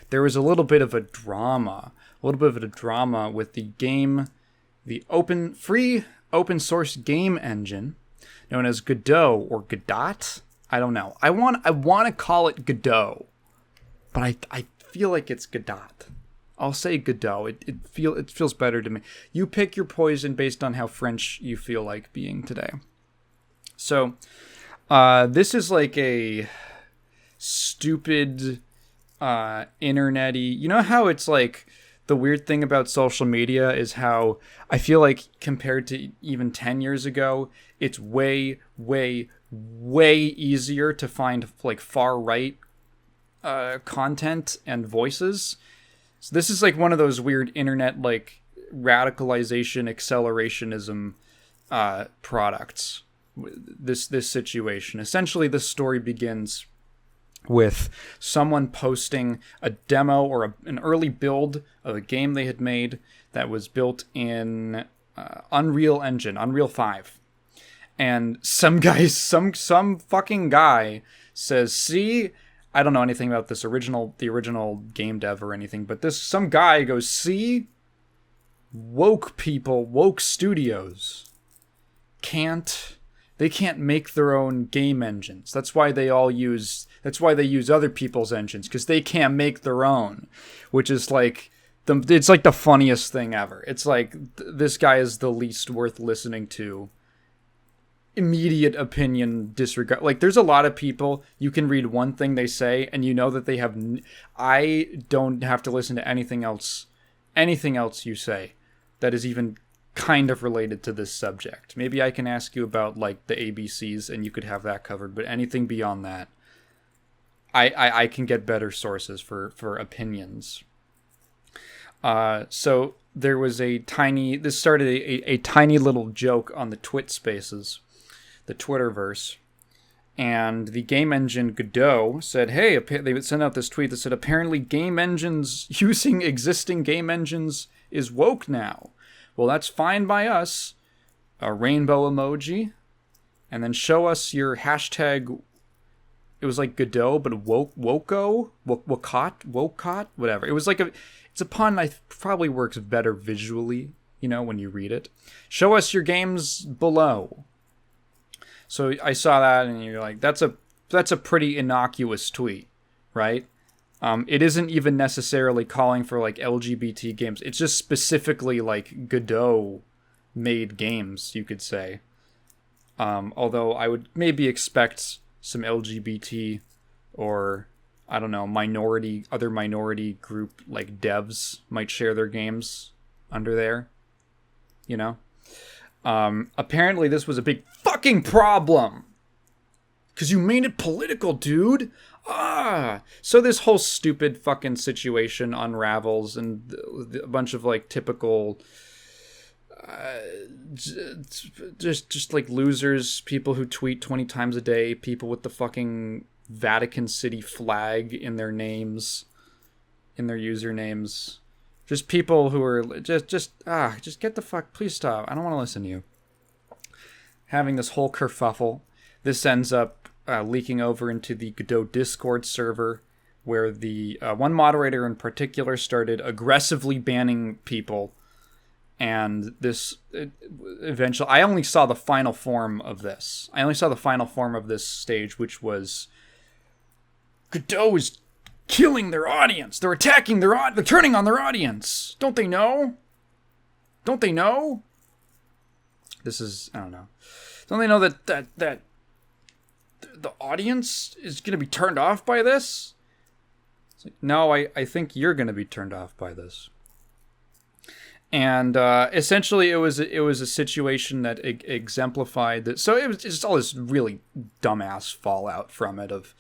there was a little bit of a drama with the game, the free open source game engine known as Godot or Godot. I don't know. I want to call it Godot, but I feel like it's Godot. I'll say Godot. It feels better to me. You pick your poison based on how French you feel like being today. So, this is like a stupid, internet-y. You know how it's like the weird thing about social media is how I feel like compared to even 10 years ago, it's way, way, way easier to find like far-right content and voices. So this is like one of those weird internet like radicalization accelerationism products. This situation. Essentially, this story begins with someone posting a demo or an early build of a game they had made that was built in Unreal Engine, Unreal 5. And some fucking guy says, "See, I don't know anything about the original game dev or anything, but some guy goes, see, woke studios they can't make their own game engines. That's why they use other people's engines, because they can't make their own," which is like it's like the funniest thing ever. It's like this guy is the least worth listening to. Immediate opinion disregard. Like, there's a lot of people, you can read one thing they say and you know that they have I don't have to listen to anything else you say that is even kind of related to this subject. Maybe I can ask you about like the ABCs and you could have that covered, but anything beyond that, I can get better sources for opinions. So there was this started a tiny little joke on the Twit Spaces, the Twitterverse, and the game engine Godot said, hey, they would send out this tweet that said, apparently game engines, using existing game engines is woke now. Well, that's fine by us. A rainbow emoji, and then show us your hashtag. It was like Godot, but wokot, whatever. It was like it's a pun that probably works better visually, when you read it. Show us your games below. So I saw that, and you're like, that's a pretty innocuous tweet, right? It isn't even necessarily calling for like LGBT games. It's just specifically like Godot made games, you could say. Although I would maybe expect some LGBT or, I don't know, other minority group like devs might share their games under there, Apparently this was a big fucking problem. 'Cause you made it political, dude. So this whole stupid fucking situation unravels, and a bunch of like typical just like losers, people who tweet 20 times a day, people with the fucking Vatican City flag in their names, in their usernames, just people who are just get the fuck, please stop, I don't want to listen to you. Having this whole kerfuffle, this ends up leaking over into the Godot Discord server, where the one moderator in particular started aggressively banning people. And eventually, I only saw the final form of this. Stage, which was Godot is killing their audience. They're attacking they're turning on their audience. Don't they know? This is, I don't know. Don't they know that the audience is going to be turned off by this? It's like, no, I think you're going to be turned off by this. And essentially, it was a situation that exemplified that. So it was just all this really dumbass fallout from it. Of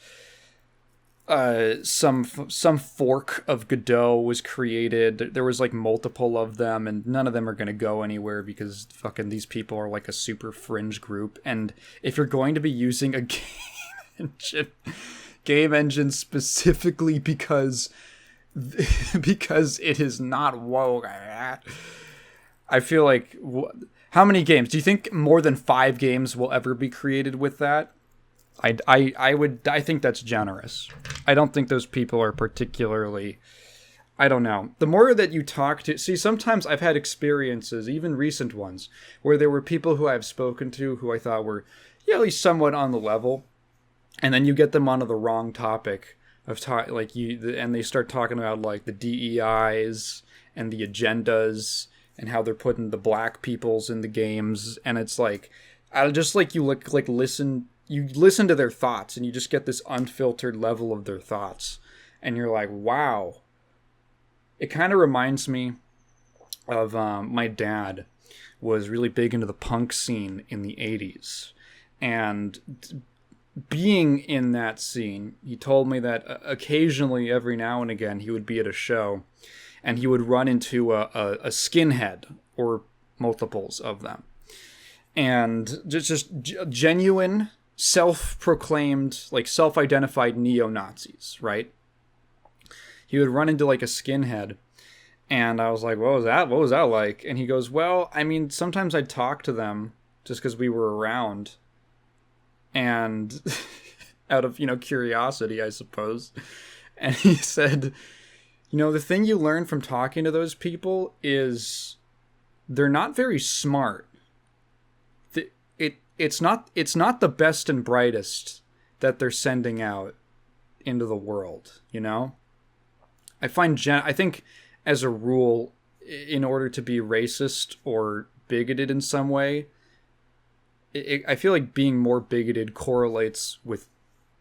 some fork of Godot was created. There was like multiple of them, and none of them are going to go anywhere because fucking these people are like a super fringe group. And if you're going to be using a game engine specifically because it is not woke, I feel like, how many games do you think more than 5 games will ever be created with that? I think that's generous. I don't think those people are particularly, I don't know. The more that you talk to, see, sometimes I've had experiences, even recent ones, where there were people who I've spoken to who I thought were, yeah, at least somewhat on the level, and then you get them onto the wrong topic of and they start talking about like the DEIs and the agendas and how they're putting the black peoples in the games, and it's like, I just like you look like listen to their thoughts, and you just get this unfiltered level of their thoughts, and you're like, wow. It kind of reminds me of my dad was really big into the punk scene in the 80s. And being in that scene, he told me that occasionally, every now and again, he would be at a show and he would run into a skinhead or multiples of them. And just genuine, self-proclaimed, like self-identified neo-Nazis, right? He would run into like a skinhead, and I was like, what was that like? And he goes, well, I mean, sometimes I'd talk to them just because we were around, and out of, curiosity, I suppose. And he said, the thing you learn from talking to those people is they're not very smart. It's not the best and brightest that they're sending out into the world, I think, as a rule, in order to be racist or bigoted in some way, I feel like being more bigoted correlates with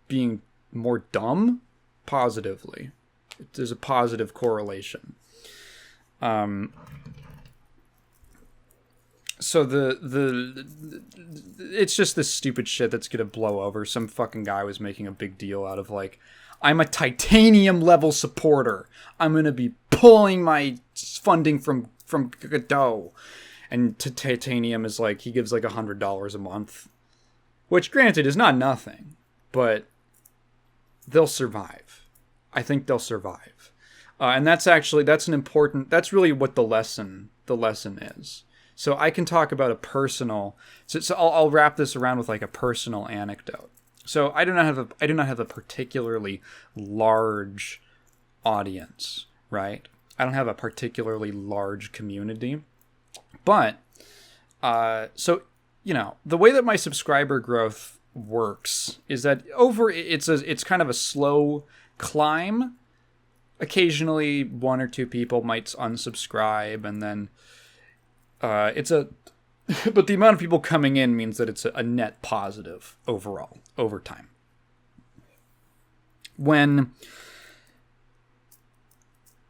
being more dumb positively. There's a positive correlation. So it's just this stupid shit that's gonna blow over. Some fucking guy was making a big deal out of like, I'm a titanium level supporter. I'm gonna be pulling my funding from Godot. And titanium is like, he gives like $100 a month, which granted is not nothing, but they'll survive. I think they'll survive. And that's really what the lesson is. So I can talk about a personal, so I'll wrap this around with like a personal anecdote. So I do not have a particularly large audience, right? I don't have a particularly large community, but the way that my subscriber growth works is that it's kind of a slow climb. Occasionally, one or two people might unsubscribe, and then but the amount of people coming in means that it's a net positive overall over time. When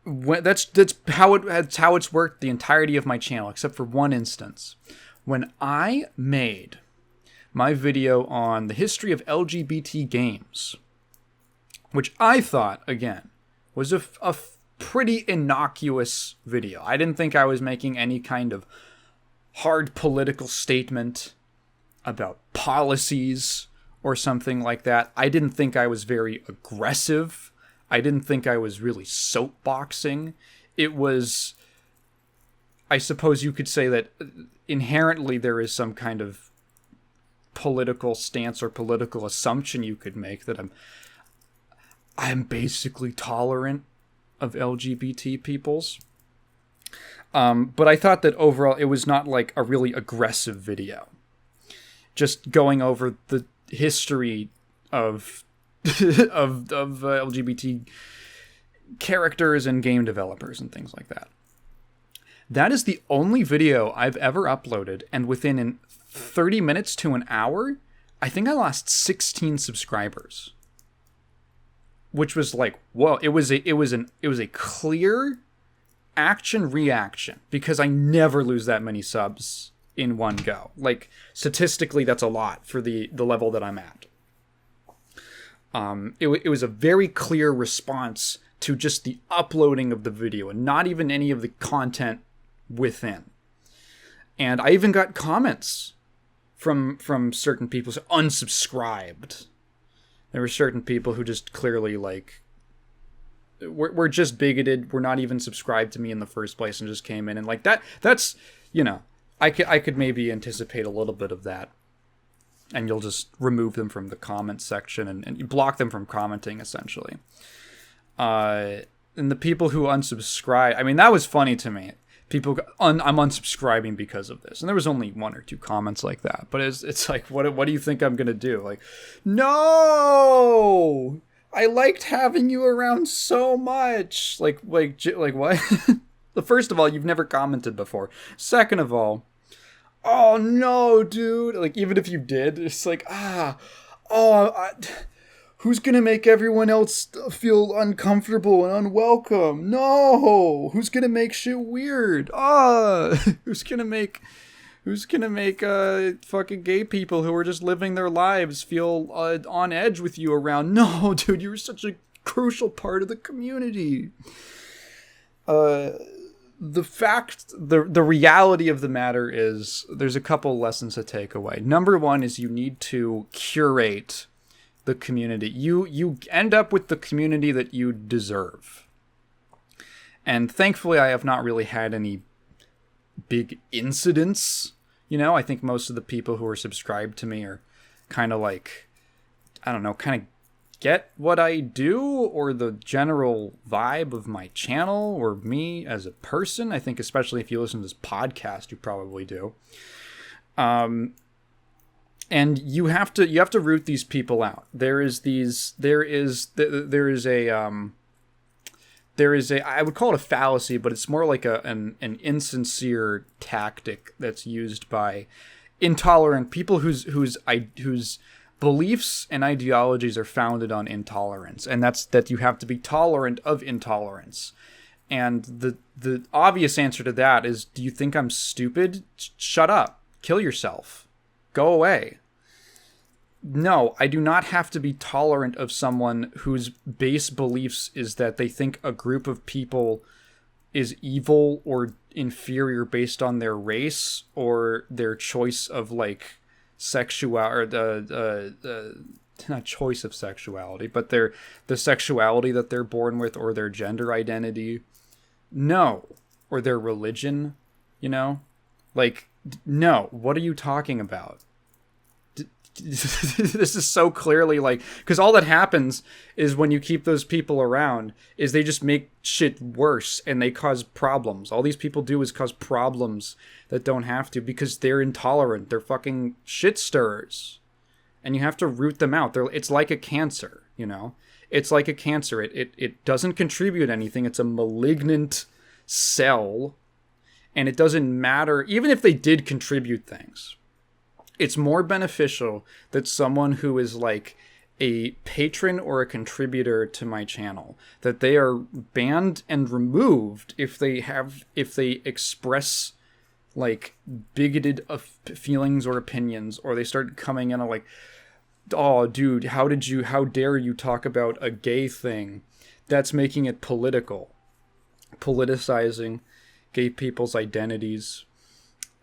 that's how it's worked the entirety of my channel, except for one instance. When I made my video on the history of LGBT games, which I thought, again, was a pretty innocuous video. I didn't think I was making any kind of hard political statement about policies or something like that. I didn't think I was very aggressive. I didn't think I was really soapboxing. It was, I suppose you could say that inherently there is some kind of political stance or political assumption you could make that I'm basically tolerant of LGBT peoples. But I thought that overall it was not like a really aggressive video. Just going over the history of LGBT characters and game developers and things like that. That is the only video I've ever uploaded, and within 30 minutes to an hour, I think I lost 16 subscribers. Which was like, whoa, it was a clear action reaction, because I never lose that many subs in one go. Like, statistically, that's a lot for the level that I'm at. It was a very clear response to just the uploading of the video and not even any of the content within. And I even got comments from certain people who unsubscribed. There were certain people who just clearly, like, we're just bigoted. We're not even subscribed to me in the first place and just came in. And, like, that's, I could maybe anticipate a little bit of that. and you'll just remove them from the comment section and you block them from commenting, essentially. And the people who unsubscribe, I mean, that was funny to me. I'm unsubscribing because of this, and there was only 1 or 2 comments like that. But it's like, what do you think I'm gonna do? Like, no, I liked having you around so much. Like what? First of all, you've never commented before. Second of all, oh no, dude. Like, even if you did, it's like, who's gonna make everyone else feel uncomfortable and unwelcome? No! Who's gonna make shit weird? Who's gonna make fucking gay people who are just living their lives feel on edge with you around? No, dude, you're such a crucial part of the community. The reality of the matter is, there's a couple lessons to take away. Number 1 is you need to curate the community. You end up with the community that you deserve. And thankfully, I have not really had any big incidents. I think most of the people who are subscribed to me are kind of like, I don't know, kind of get what I do, or the general vibe of my channel, or me as a person. I think especially if you listen to this podcast, you probably do. And you have to root these people out. There is a I would call it a fallacy, but it's more like an insincere tactic that's used by intolerant people whose beliefs and ideologies are founded on intolerance, and that you have to be tolerant of intolerance. And the obvious answer to that is, do you think I'm stupid? Shut up. Kill yourself. Go away. No, I do not have to be tolerant of someone whose base beliefs is that they think a group of people is evil or inferior based on their race or their choice of like sexuality, or not choice of sexuality, but the sexuality that they're born with, or their gender identity. No. Or their religion, Like, no, what are you talking about? This is so clearly like, because all that happens is when you keep those people around is they just make shit worse and they cause problems. All these people do is cause problems that don't have to, because they're intolerant. They're fucking shit stirrers, and you have to root them out. It's like a cancer, It's like a cancer. It doesn't contribute anything. It's a malignant cell, and it doesn't matter even if they did contribute things. It's more beneficial that someone who is like a patron or a contributor to my channel, that they are banned and removed if they express like bigoted feelings or opinions, or they start coming in like, oh dude, how dare you talk about a gay thing? That's making it political. Politicizing gay people's identities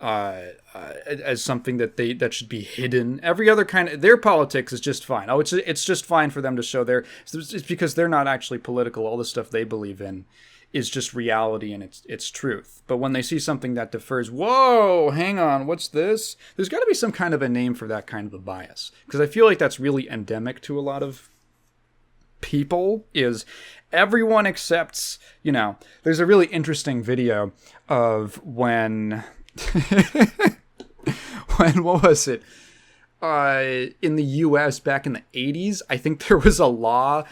as something that should be hidden. Every other kind of their politics is just fine. It's just fine for them to show it's because they're not actually political. All the stuff they believe in is just reality and it's truth. But when they see something that differs, whoa, hang on, what's this? There's got to be some kind of a name for that kind of a bias, because I feel like that's really endemic to a lot of people. Is everyone accepts, there's a really interesting video of when what was it? In the US back in the 80s, I think there was a law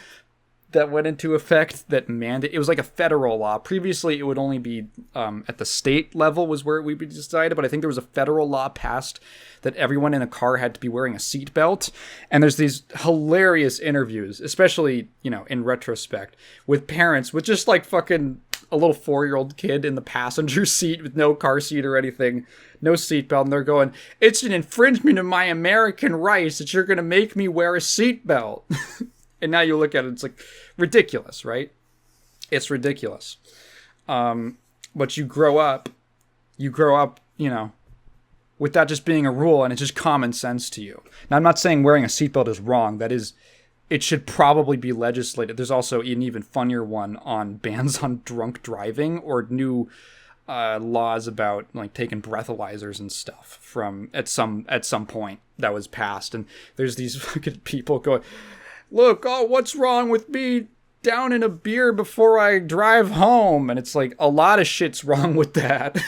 that went into effect that it was like a federal law. Previously, it would only be at the state level was where it would be decided, but I think there was a federal law passed that everyone in a car had to be wearing a seatbelt. And there's these hilarious interviews, especially, in retrospect, with parents with just like fucking a little 4-year-old kid in the passenger seat with no car seat or anything, no seatbelt, and they're going, it's an infringement of my American rights that you're going to make me wear a seatbelt. And now you look at it, it's like ridiculous, right? It's ridiculous. But you grow up, with that just being a rule, and it's just common sense to you. Now, I'm not saying wearing a seatbelt is wrong. It should probably be legislated. There's also an even funnier one on bans on drunk driving, or new laws about like taking breathalyzers and stuff from at some point that was passed, and there's these fucking people going, look, oh, what's wrong with me down in a beer before I drive home? And it's like, a lot of shit's wrong with that.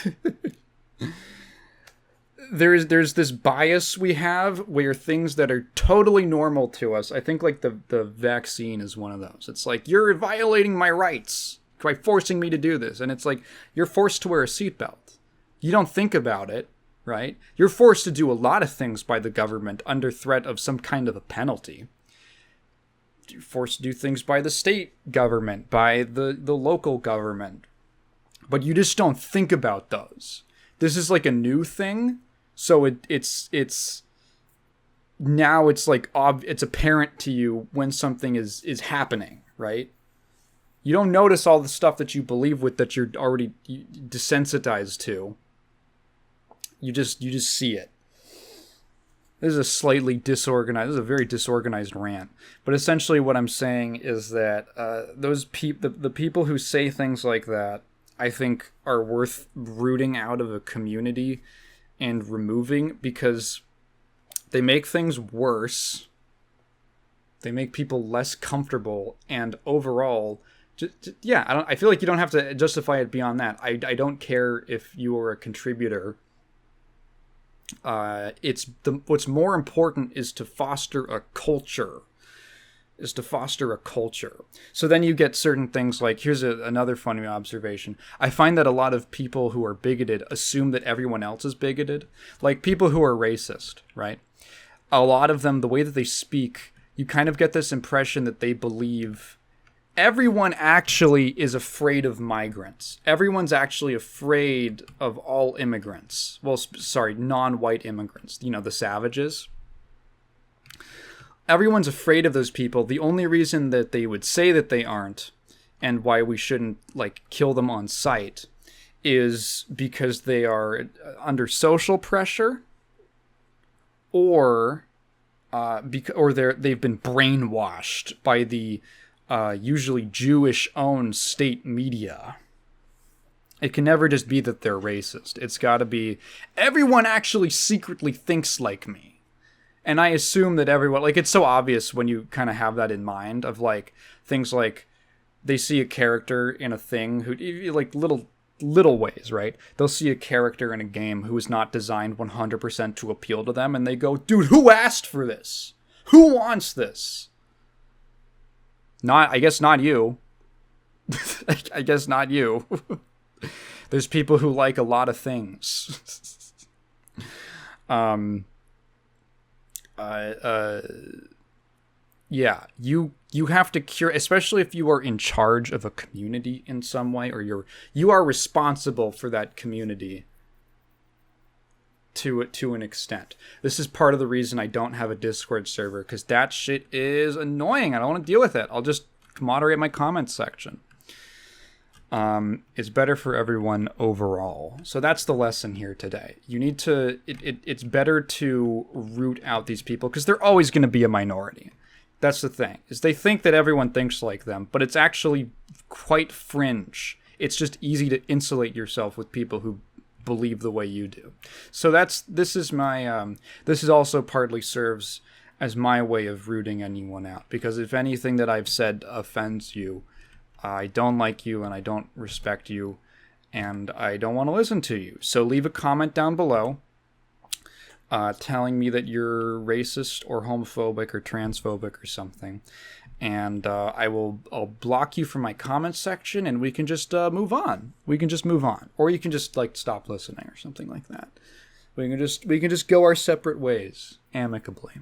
There's this bias we have where things that are totally normal to us, I think like the vaccine is one of those. It's like, you're violating my rights by forcing me to do this. And it's like, you're forced to wear a seatbelt. You don't think about it, right? You're forced to do a lot of things by the government under threat of some kind of a penalty. You're forced to do things by the state government, by the local government. But you just don't think about those. This is like a new thing. So it's now it's like it's apparent to you when something is happening, right? You don't notice all the stuff that you believe with that you're already desensitized to. You just see it. This is a very disorganized rant. But essentially what I'm saying is that the people who say things like that, I think, are worth rooting out of a community and removing, because they make things worse. They make people less comfortable, and overall, I feel like you don't have to justify it beyond that. I don't care if you are a contributor. What's more important is to foster a culture. So then you get certain things like, here's another funny observation. I find that a lot of people who are bigoted assume that everyone else is bigoted. Like people who are racist, right? A lot of them, the way that they speak, you kind of get this impression that they believe everyone actually is afraid of migrants. Everyone's actually afraid of all immigrants. Well, non-white immigrants, the savages. Everyone's afraid of those people. The only reason that they would say that they aren't, and why we shouldn't kill them on sight, is because they are under social pressure, or they've been brainwashed by the usually Jewish-owned state media. It can never just be that they're racist. It's got to be, everyone actually secretly thinks like me. And I assume that everyone, it's so obvious when you kind of have that in mind, of things like they see a character in a thing who, little ways, right? They'll see a character in a game who is not designed 100% to appeal to them, and they go, dude, who asked for this? Who wants this? I guess not you. I guess not you. There's people who like a lot of things. You have to cure, especially if you are in charge of a community in some way, or you are responsible for that community to an extent. This is part of the reason I don't have a Discord server, because that shit is annoying. I don't want to deal with it. I'll just moderate my comments section. It's better for everyone overall. So that's the lesson here today. You need to, it's better to root out these people, because they're always going to be a minority. That's the thing, is they think that everyone thinks like them, but it's actually quite fringe. It's just easy to insulate yourself with people who believe the way you do. So this is also partly serves as my way of rooting anyone out, because if anything that I've said offends you, I don't like you, and I don't respect you, and I don't want to listen to you. So leave a comment down below telling me that you're racist or homophobic or transphobic or something, and I'll block you from my comment section, and we can just move on. Or you can just stop listening or something like that. We can just go our separate ways amicably.